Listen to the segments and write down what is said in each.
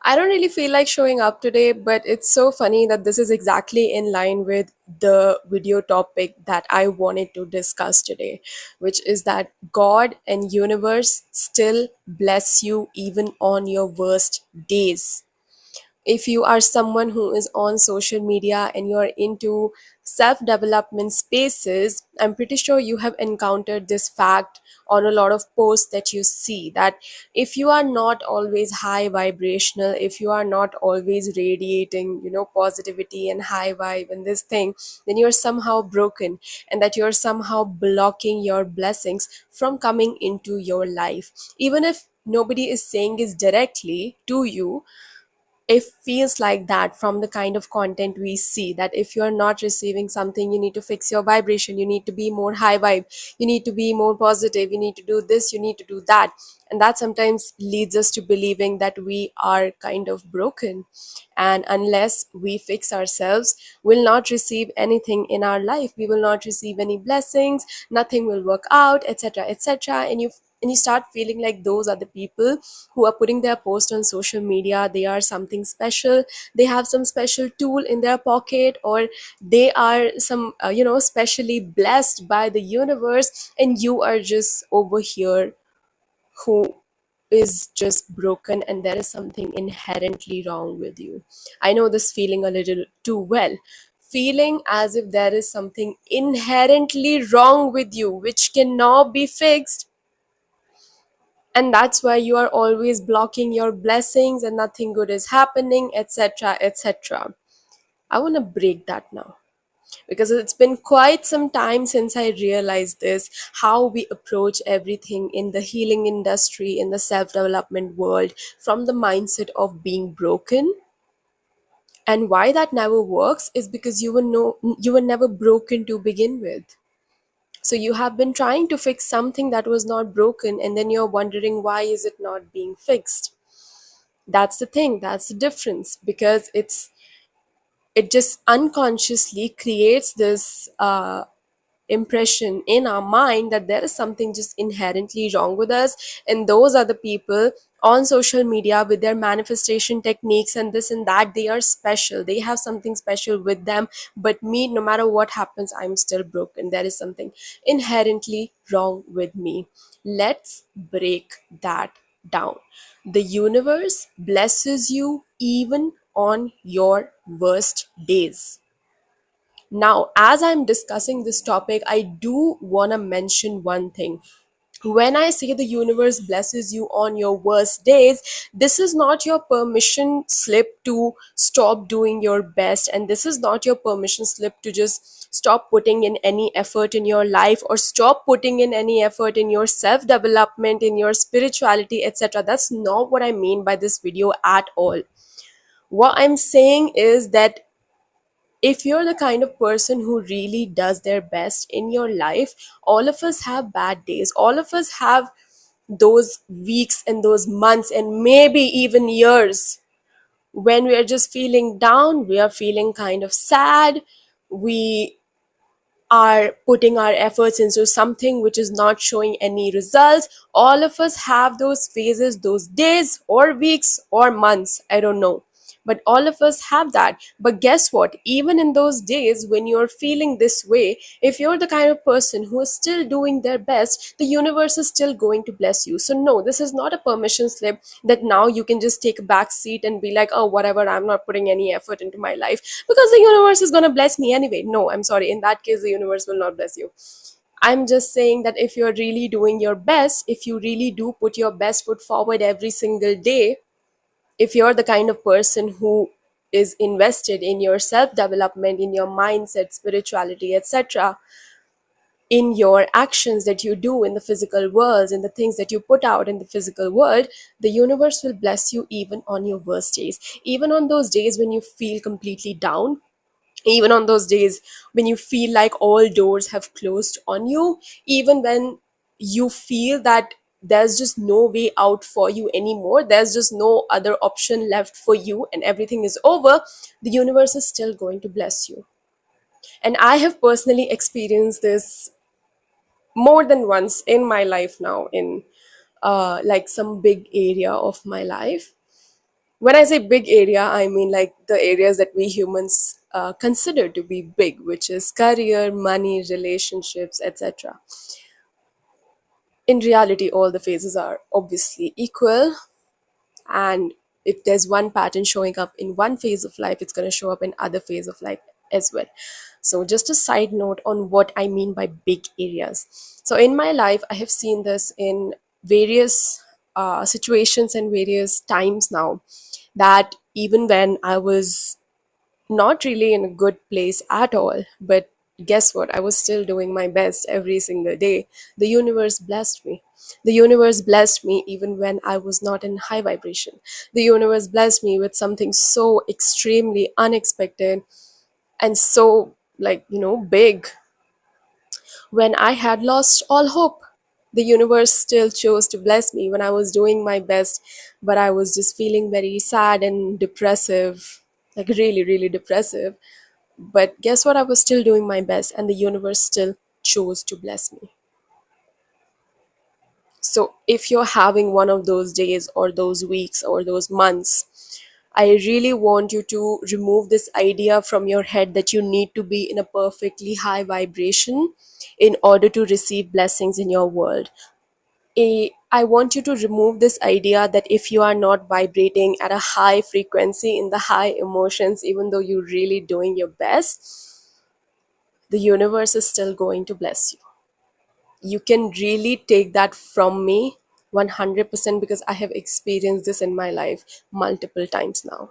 I don't really feel like showing up today, but it's so funny that this is exactly in line with the video topic that I wanted to discuss today, which is that God and universe still bless you even on your worst days. If you are someone who is on social media and you're into self development spaces, I'm pretty sure you have encountered this fact on a lot of posts that you see, that if you are not always high vibrational, if you are not always radiating, positivity and high vibe and this thing, then you're somehow broken, and that you're somehow blocking your blessings from coming into your life. Even if nobody is saying this directly to you, it feels like that from the kind of content we see, that if you're not receiving something, you need to fix your vibration, you need to be more high vibe, you need to be more positive, you need to do this, you need to do that. And that sometimes leads us to believing that we are kind of broken, and unless we fix ourselves, we'll not receive anything in our life, we will not receive any blessings, nothing will work out, etc., etc. And you start feeling like those are the people who are putting their post on social media, they are something special, they have some special tool in their pocket, or they are some specially blessed by the universe, and you are just over here who is just broken, and there is something inherently wrong with you. I know this feeling a little too well, feeling as if there is something inherently wrong with you which cannot be fixed, and that's why you are always blocking your blessings and nothing good is happening, etc., etc. I want to break that now, because it's been quite some time since I realized this, how we approach everything in the healing industry, in the self development world, from the mindset of being broken. And why that never works is because you were never broken to begin with. So you have been trying to fix something that was not broken, and then you're wondering why is it not being fixed. That's the thing, that's the difference, because it just unconsciously creates this impression in our mind that there is something just inherently wrong with us. And those are the people on social media with their manifestation techniques and this and that, they are special, they have something special with them. But me, no matter what happens, I'm still broken, there is something inherently wrong with me. Let's break that down. The universe blesses you even on your worst days. Now, as I'm discussing this topic, I do want to mention one thing. When I say the universe blesses you on your worst days, this is not your permission slip to stop doing your best, and this is not your permission slip to just stop putting in any effort in your life, or stop putting in any effort in your self development, in your spirituality, etc. That's not what I mean by this video at all. What I'm saying is that if you're the kind of person who really does their best in your life, all of us have bad days. All of us have those weeks and those months and maybe even years when we are just feeling down, we are feeling kind of sad, we are putting our efforts into something which is not showing any results. All of us have those phases, those days or weeks or months, I don't know. But all of us have that. But guess what? Even in those days when you're feeling this way, if you're the kind of person who is still doing their best, the universe is still going to bless you. So, no, this is not a permission slip that now you can just take a back seat and be like, oh, whatever, I'm not putting any effort into my life because the universe is going to bless me anyway. No, I'm sorry. In that case, the universe will not bless you. I'm just saying that if you're really doing your best, if you really do put your best foot forward every single day, if you're the kind of person who is invested in your self development, in your mindset, spirituality, etc., in your actions that you do in the physical world, in the things that you put out in the physical world, the universe will bless you even on your worst days. Even on those days when you feel completely down, even on those days when you feel like all doors have closed on you, even when you feel that there's just no way out for you anymore, there's just no other option left for you and everything is over, the universe is still going to bless you. And I have personally experienced this more than once in my life now, in like some big area of my life. When I say big area, I mean like the areas that we humans consider to be big, which is career, money, relationships, etc. In reality, all the phases are obviously equal, and if there's one pattern showing up in one phase of life, it's going to show up in other phase of life as well. So just a side note on what I mean by big areas. So in my life, I have seen this in various situations and various times now, that even when I was not really in a good place at all, but guess what? I was still doing my best every single day. The universe blessed me. The universe blessed me even when I was not in high vibration. The universe blessed me with something so extremely unexpected and so, like, big. When I had lost all hope, the universe still chose to bless me when I was doing my best, but I was just feeling very sad and depressive, like really, really depressive. But guess what? I was still doing my best, and the universe still chose to bless me. So, if you're having one of those days, or those weeks, or those months, I really want you to remove this idea from your head that you need to be in a perfectly high vibration in order to receive blessings in your world. I want you to remove this idea that if you are not vibrating at a high frequency in the high emotions, even though you're really doing your best, the universe is still going to bless you. You can really take that from me 100%, because I have experienced this in my life multiple times now.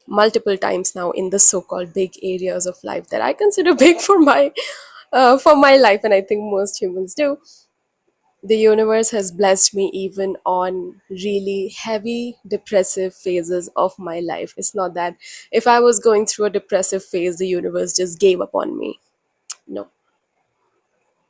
Multiple times now in the so-called big areas of life that I consider big for my life, and I think most humans do. The universe has blessed me even on really heavy depressive phases of my life. It's not that if I was going through a depressive phase, the universe just gave up on me. No,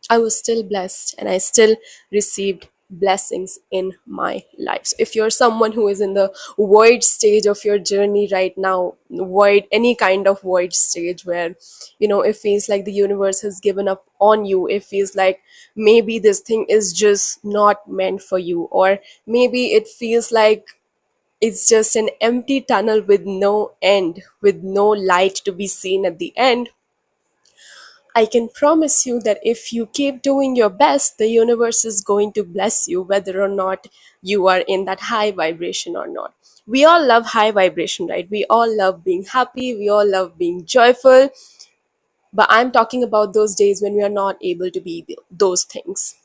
I was still blessed and I still received blessings in my life. So if you're someone who is in the void stage of your journey right now, void, any kind of void stage where, it feels like the universe has given up on you, it feels like maybe this thing is just not meant for you, or maybe it feels like it's just an empty tunnel with no end, with no light to be seen at the end. I can promise you that if you keep doing your best, the universe is going to bless you, whether or not you are in that high vibration or not. We all love high vibration, right? We all love being happy, we all love being joyful, but I'm talking about those days when we are not able to be those things.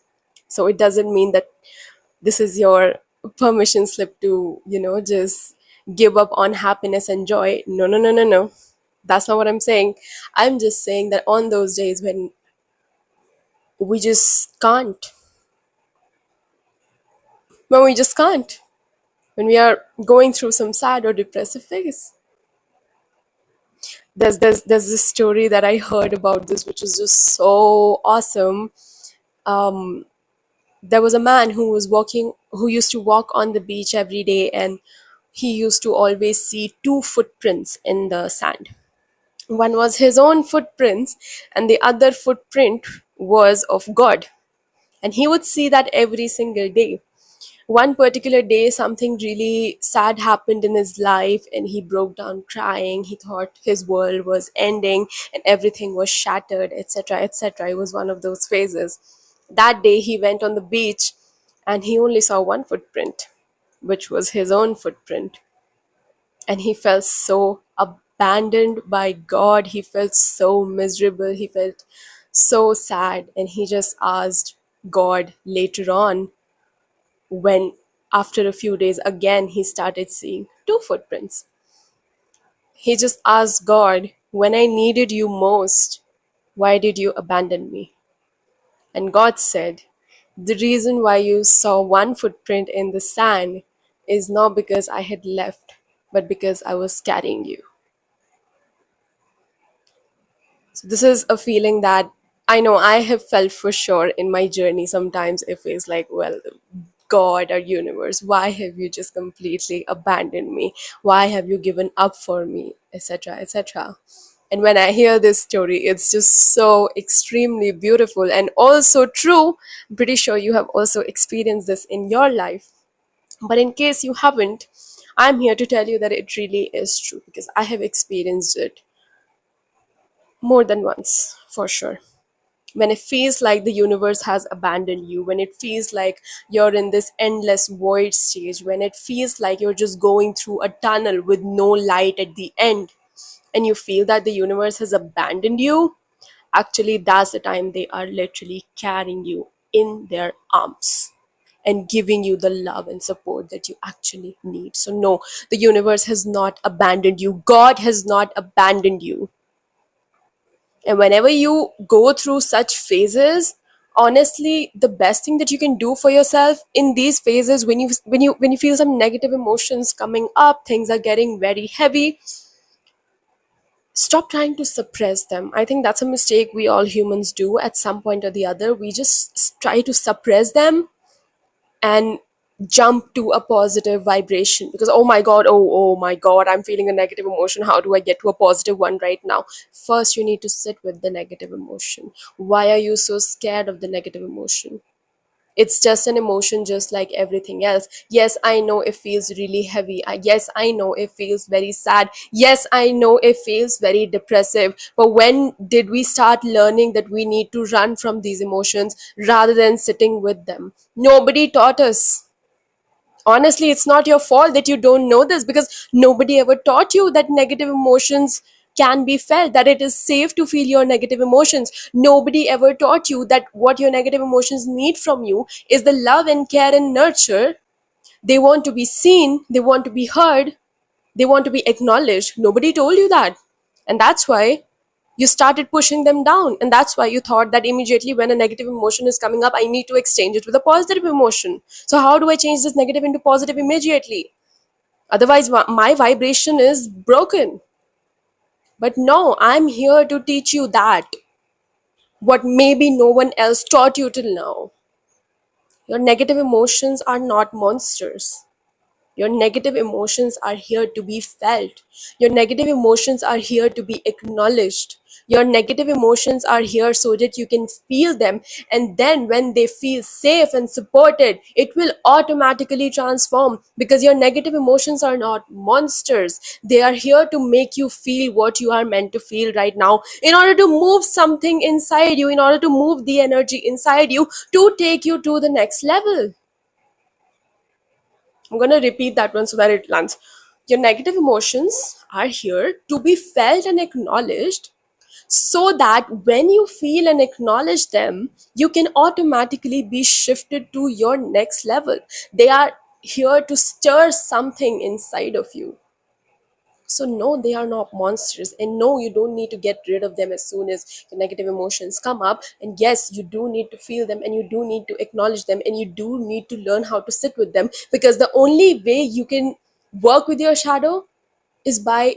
So it doesn't mean that this is your permission slip to, just give up on happiness and joy. No, no, no, no, no. That's not what I'm saying. I'm just saying that on those days when we just can't, when we just can't, when we are going through some sad or depressive phase. There's this story that I heard about this, which is just so awesome. There was a man who used to walk on the beach every day, and he used to always see two footprints in the sand. One was his own footprints, and the other footprint was of God. And he would see that every single day. One particular day, something really sad happened in his life, and he broke down crying. He thought his world was ending and everything was shattered, etc., etc. It was one of those phases. That day, he went on the beach and he only saw one footprint, which was his own footprint. And he felt so abandoned by God. He felt so miserable. He felt so sad. And he just asked God later on, when after a few days again he started seeing two footprints. He just asked God, when I needed you most, why did you abandon me? And God said, the reason why you saw one footprint in the sand is not because I had left, but because I was carrying you. So this is a feeling that I know I have felt for sure in my journey. Sometimes it feels like, well, God or universe, why have you just completely abandoned me? Why have you given up for me? Etc. etc. And when I hear this story, it's just so extremely beautiful and also true. I'm pretty sure you have also experienced this in your life. But in case you haven't, I'm here to tell you that it really is true because I have experienced it more than once, for sure. When it feels like the universe has abandoned you, when it feels like you're in this endless void stage, when it feels like you're just going through a tunnel with no light at the end, and you feel that the universe has abandoned you, actually, that's the time they are literally carrying you in their arms and giving you the love and support that you actually need. So, no, the universe has not abandoned you, God has not abandoned you. And whenever you go through such phases, honestly, the best thing that you can do for yourself in these phases, when you feel some negative emotions coming up, things are getting very heavy, stop trying to suppress them. I think that's a mistake we all humans do at some point or the other. We just try to suppress them and jump to a positive vibration because, oh my god, oh my god, I'm feeling a negative emotion, how do I get to a positive one right now? First, you need to sit with the negative emotion. Why are you so scared of the negative emotion? It's just an emotion, just like everything else. Yes, I know it feels really heavy. Yes, I know it feels very sad. Yes, I know it feels very depressive. But when did we start learning that we need to run from these emotions rather than sitting with them? Nobody taught us. Honestly, it's not your fault that you don't know this because nobody ever taught you that negative emotions can be felt, that it is safe to feel your negative emotions. Nobody ever taught you that what your negative emotions need from you is the love and care and nurture. They want to be seen, they want to be heard, they want to be acknowledged. Nobody told you that. And that's why you started pushing them down. And that's why you thought that immediately when a negative emotion is coming up, I need to exchange it with a positive emotion. So, how do I change this negative into positive immediately? Otherwise, my vibration is broken. But no, I'm here to teach you that what maybe no one else taught you till now. Your negative emotions are not monsters. Your negative emotions are here to be felt. Your negative emotions are here to be acknowledged. Your negative emotions are here so that you can feel them. And then, when they feel safe and supported, it will automatically transform because your negative emotions are not monsters. They are here to make you feel what you are meant to feel right now in order to move something inside you, in order to move the energy inside you to take you to the next level. I'm going to repeat that one so that it lands. Your negative emotions are here to be felt and acknowledged so that when you feel and acknowledge them, you can automatically be shifted to your next level. They are here to stir something inside of you. So, no, they are not monsters. And no, you don't need to get rid of them as soon as your negative emotions come up. And yes, you do need to feel them and you do need to acknowledge them and you do need to learn how to sit with them because the only way you can work with your shadow is by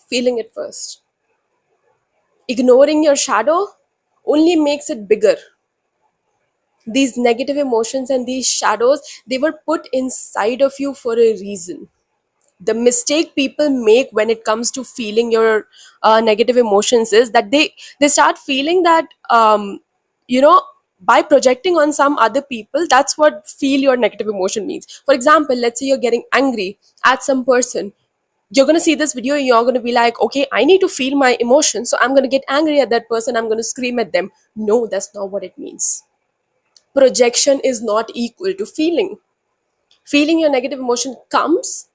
feeling it first. Ignoring your shadow only makes it bigger. These negative emotions and these shadows, they were put inside of you for a reason. The mistake people make when it comes to feeling your negative emotions is that they start feeling that you know by projecting on some other people, that's what feel your negative emotion means. For example, let's say you're getting angry at some person. You're going to see this video and you're going to be like, okay, I need to feel my emotions, so I'm going to get angry at that person, I'm going to scream at them. No, that's not what it means. Projection is not equal to feeling. Feeling your negative emotion comes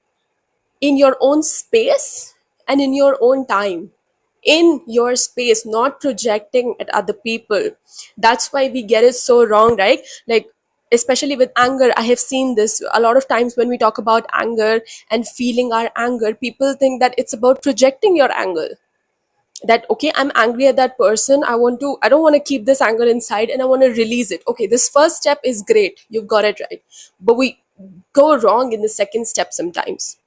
in your own space and in your own time, in your space, not projecting at other people. That's why we get it so wrong, right? Like, especially with anger, I have seen this a lot of times. When we talk about anger and feeling our anger, people think that it's about projecting your anger, that okay, I'm angry at that person, I don't want to keep this anger inside and I want to release it. Okay, this first step is great, you've got it right, but we go wrong in the second step sometimes.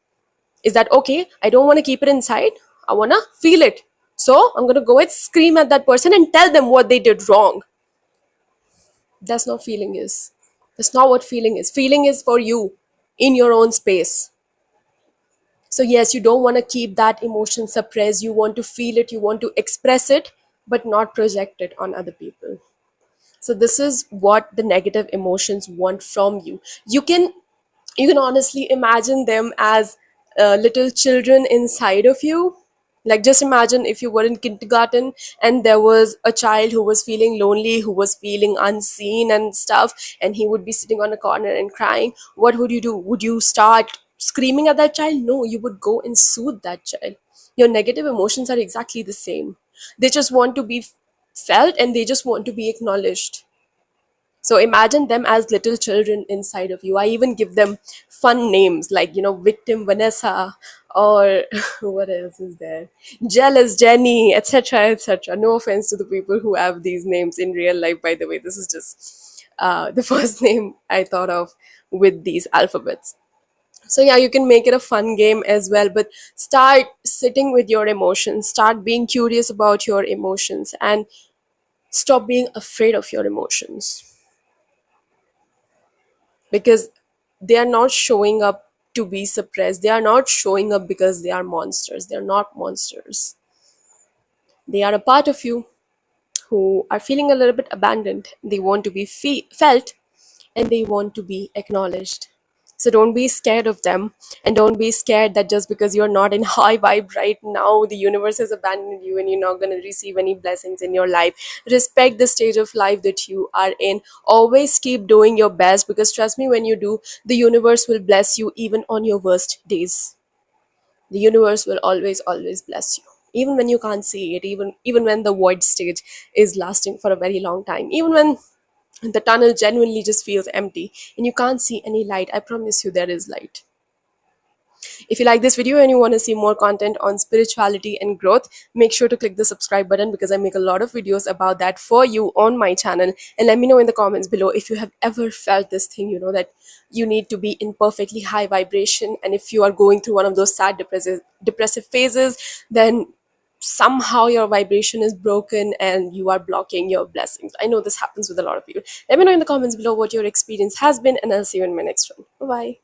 Is that okay, I don't want to keep it inside, I want to feel it, so I'm going to go and scream at that person and tell them what they did wrong. That's not feeling is. That's not what feeling is. Feeling is for you, in your own space. So yes, you don't want to keep that emotion suppressed, you want to feel it, you want to express it, but not project it on other people. So this is what the negative emotions want from you. You can You can honestly imagine them as little children inside of you. Like, just imagine if you were in kindergarten and there was a child who was feeling lonely, who was feeling unseen and stuff, and he would be sitting on a corner and crying. What would you do? Would you start screaming at that child? No, you would go and soothe that child. Your negative emotions are exactly the same. They just want to be felt, and they just want to be acknowledged. So imagine them as little children inside of you. I even give them fun names like, Victim Vanessa, or what else is there? Jealous Jenny, etc., etc. No offense to the people who have these names in real life, by the way. This is just the first name I thought of with these alphabets. So, yeah, you can make it a fun game as well, but start sitting with your emotions, start being curious about your emotions, and stop being afraid of your emotions, because they are not showing up to be suppressed. They are not showing up because they are monsters. They're not monsters. They are a part of you who are feeling a little bit abandoned. They want to be felt, and they want to be acknowledged. So don't be scared of them, and don't be scared that just because you're not in high vibe right now, the universe has abandoned you and you're not going to receive any blessings in your life. Respect the stage of life that you are in. Always keep doing your best, because trust me, when you do, the universe will bless you even on your worst days. The universe will always bless you, even when you can't see it, even when the void stage is lasting for a very long time, even when the tunnel genuinely just feels empty and you can't see any light. I promise you, there is light. If you like this video and you want to see more content on spirituality and growth, make sure to click the subscribe button, because I make a lot of videos about that for you on my channel. And let me know in the comments below if you have ever felt this thing, that you need to be in perfectly high vibration. And if you are going through one of those sad depressive phases, then somehow your vibration is broken and you are blocking your blessings. I know this happens with a lot of people. Let me know in the comments below what your experience has been, and I'll see you in my next one. Bye bye.